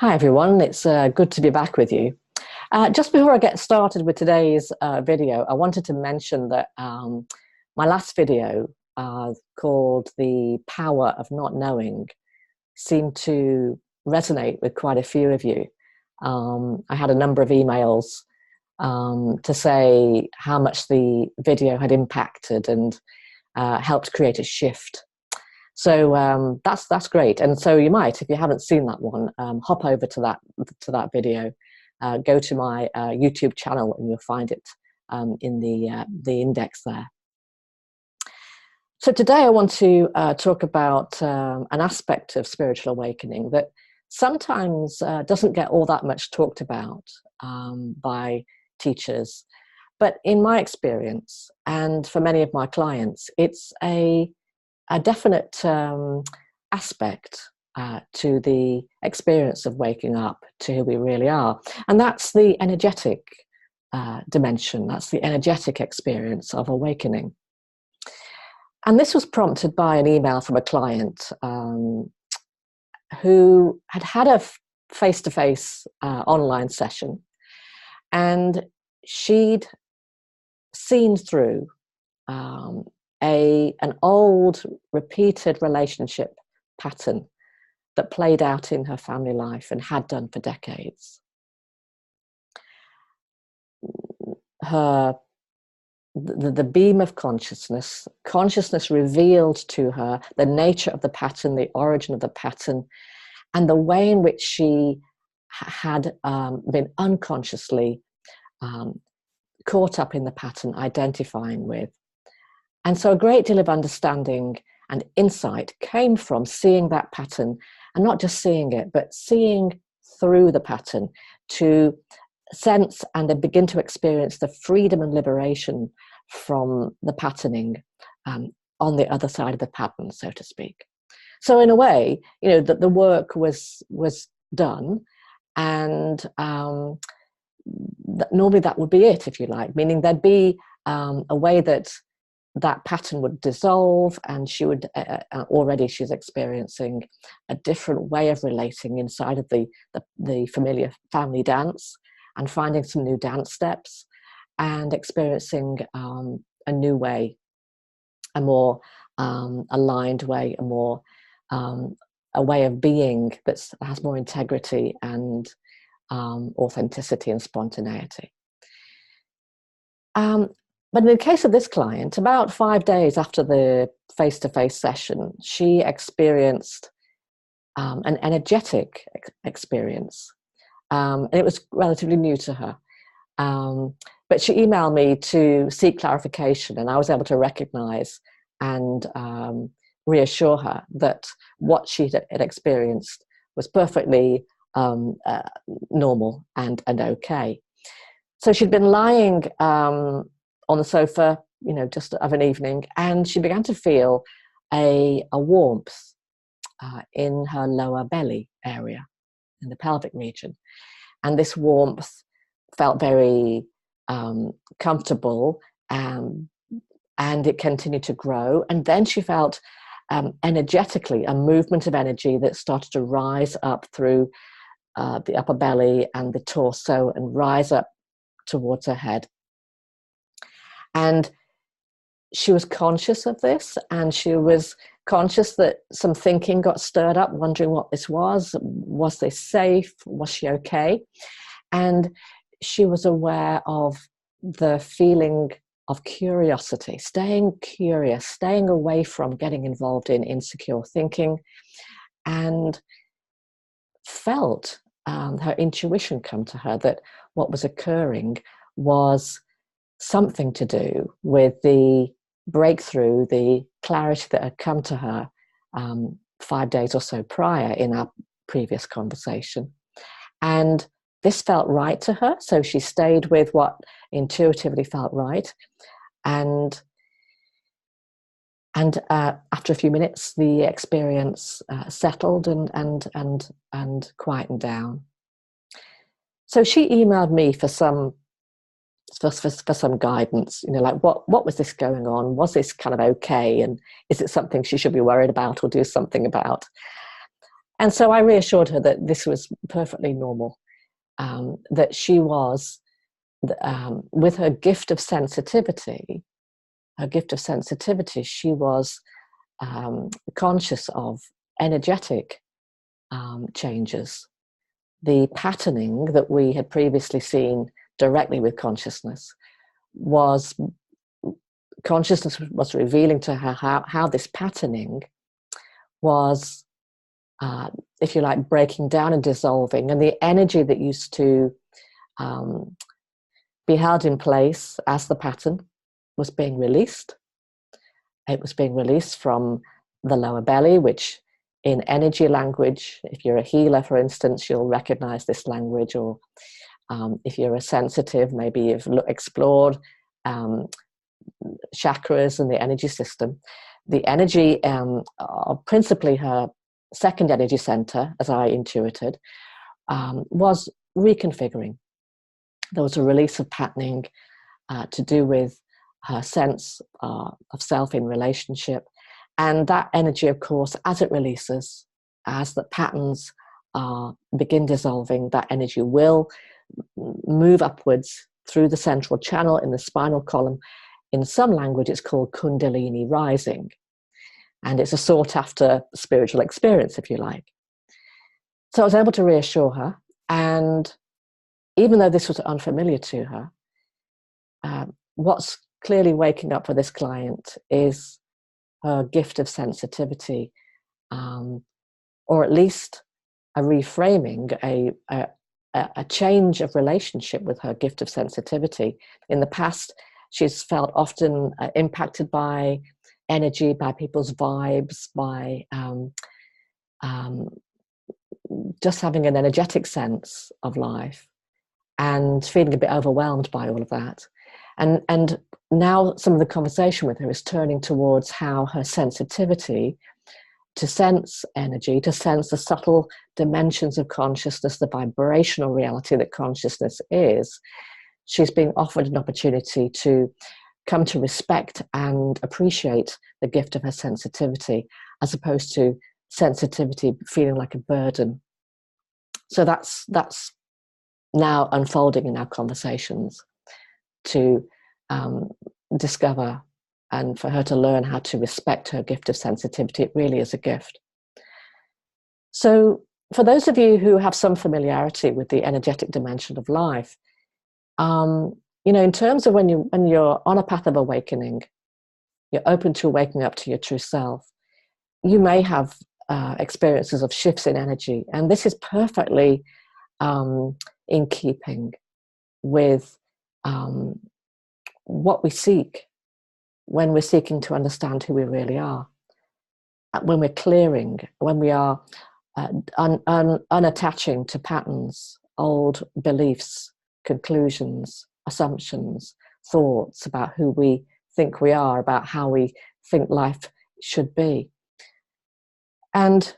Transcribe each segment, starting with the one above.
Hi everyone, it's good to be back with you. Just before I get started with today's video, I wanted to mention that my last video called The Power of Not Knowing seemed to resonate with quite a few of you. I had a number of emails to say how much the video had impacted and helped create a shift. So that's great. And so you might, if you haven't seen that one, hop over to that video, go to my YouTube channel, and you'll find it in the index there. So today I want to talk about an aspect of spiritual awakening that sometimes doesn't get all that much talked about by teachers, but in my experience and for many of my clients, it's a definite aspect to the experience of waking up to who we really are. And that's the energetic dimension. That's the energetic experience of awakening. And this was prompted by an email from a client who had a face-to-face online session, and she'd seen through an old repeated relationship pattern that played out in her family life and had done for decades. The beam of consciousness revealed to her the nature of the pattern, the origin of the pattern, and the way in which she had been unconsciously caught up in the pattern, identifying with. And so a great deal of understanding and insight came from seeing that pattern, and not just seeing it, but seeing through the pattern to sense and then begin to experience the freedom and liberation from the patterning on the other side of the pattern, so to speak. So in a way, you know, that the work was done, and normally that would be it, if you like, meaning there'd be a way that pattern would dissolve, and she would already she's experiencing a different way of relating inside of the familiar family dance, and finding some new dance steps, and experiencing a new way, a more aligned way, a way of being that has more integrity and authenticity and spontaneity. But in the case of this client, about 5 days after the face-to-face session, she experienced an energetic experience. And it was relatively new to her. But she emailed me to seek clarification, and I was able to recognize and reassure her that what she had experienced was perfectly normal and okay. So she'd been lying on the sofa, you know, just of an evening, and she began to feel a warmth in her lower belly area, in the pelvic region. And this warmth felt very comfortable, and it continued to grow. And then she felt energetically a movement of energy that started to rise up through the upper belly and the torso and rise up towards her head. And she was conscious of this, and she was conscious that some thinking got stirred up, wondering what this was. Was this safe? Was she okay? And she was aware of the feeling of curiosity, staying curious, staying away from getting involved in insecure thinking, and felt her intuition come to her that what was occurring was something to do with the breakthrough, the clarity that had come to her 5 days or so prior in our previous conversation. And this felt right to her, so she stayed with what intuitively felt right. And after a few minutes, the experience settled and quietened down. So she emailed me for some guidance, you know, like what was this going on? Was this kind of okay? And is it something she should be worried about or do something about? And so I reassured her that this was perfectly normal, that she was, with her gift of sensitivity, she was conscious of energetic changes. The patterning that we had previously seen directly with consciousness was revealing to her how this patterning was, if you like, breaking down and dissolving, and the energy that used to be held in place as the pattern was being released. It was being released from the lower belly, which in energy language, if you're a healer, for instance, you'll recognize this language, or if you're a sensitive, maybe you've explored chakras and the energy system. The energy, principally her second energy center, as I intuited, was reconfiguring. There was a release of patterning to do with her sense of self in relationship. And that energy, of course, as it releases, as the patterns begin dissolving, that energy will move upwards through the central channel in the spinal column. In some language, it's called Kundalini rising. And it's a sought after spiritual experience, if you like. So I was able to reassure her. And even though this was unfamiliar to her, what's clearly waking up for this client is her gift of sensitivity, or at least a reframing, a change of relationship with her gift of sensitivity. In the past, she's felt often impacted by energy, by people's vibes, by just having an energetic sense of life and feeling a bit overwhelmed by all of that. And now some of the conversation with her is turning towards how her sensitivity to sense energy, to sense the subtle dimensions of consciousness, the vibrational reality that consciousness is, she's being offered an opportunity to come to respect and appreciate the gift of her sensitivity, as opposed to sensitivity feeling like a burden. So that's now unfolding in our conversations, to discover and for her to learn how to respect her gift of sensitivity. It really is a gift. So for those of you who have some familiarity with the energetic dimension of life, in terms of when you're on a path of awakening, you're open to waking up to your true self, you may have experiences of shifts in energy, and this is perfectly in keeping with what we seek when we're seeking to understand who we really are, when we're clearing, when we are unattaching to patterns, old beliefs, conclusions, assumptions, thoughts about who we think we are, about how we think life should be. And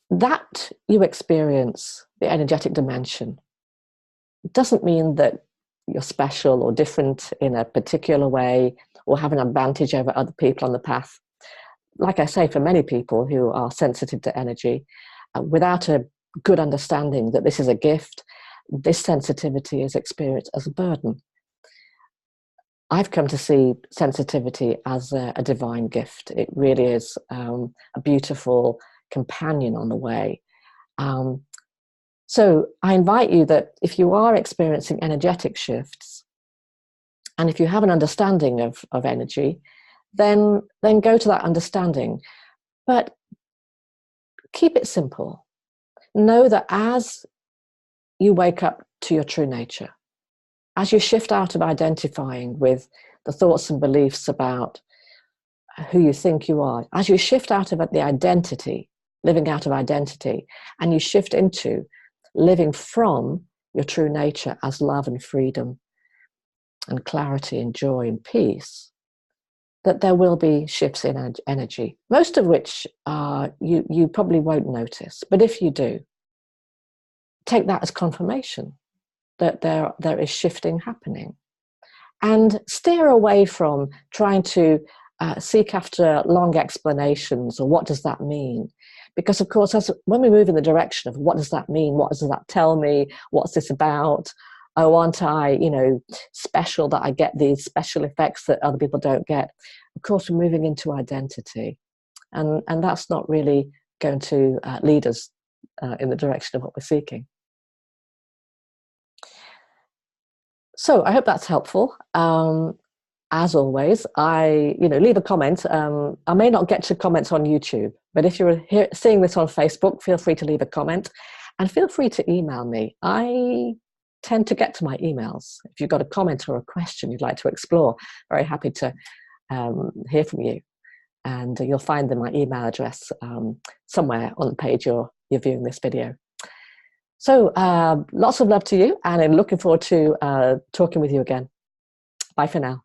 that you experience the energetic dimension doesn't mean that you're special or different in a particular way or have an advantage over other people on the path. Like I say, for many people who are sensitive to energy, without a good understanding that this is a gift, this sensitivity is experienced as a burden. I've come to see sensitivity as a divine gift. It really is a beautiful companion on the way. So I invite you that if you are experiencing energetic shifts, and if you have an understanding of energy, then go to that understanding. But keep it simple. Know that as you wake up to your true nature, as you shift out of identifying with the thoughts and beliefs about who you think you are, as you shift out of the identity, living out of identity, and you shift into living from your true nature as love and freedom and clarity and joy and peace, that there will be shifts in energy, most of which you probably won't notice. But if you do, take that as confirmation that there is shifting happening. And steer away from trying to seek after long explanations or what does that mean. Because of course, when we move in the direction of what does that mean, what does that tell me, what's this about, oh, aren't I, special, that I get these special effects that other people don't get? Of course, we're moving into identity, and that's not really going to lead us in the direction of what we're seeking. So I hope that's helpful. As always, leave a comment. I may not get to comments on YouTube, but if you're seeing this on Facebook, feel free to leave a comment, and feel free to email me. I tend to get to my emails. If you've got a comment or a question you'd like to explore, very happy to hear from you. And you'll find my email address somewhere on the page you're viewing this video. So lots of love to you, and I'm looking forward to talking with you again. Bye for now.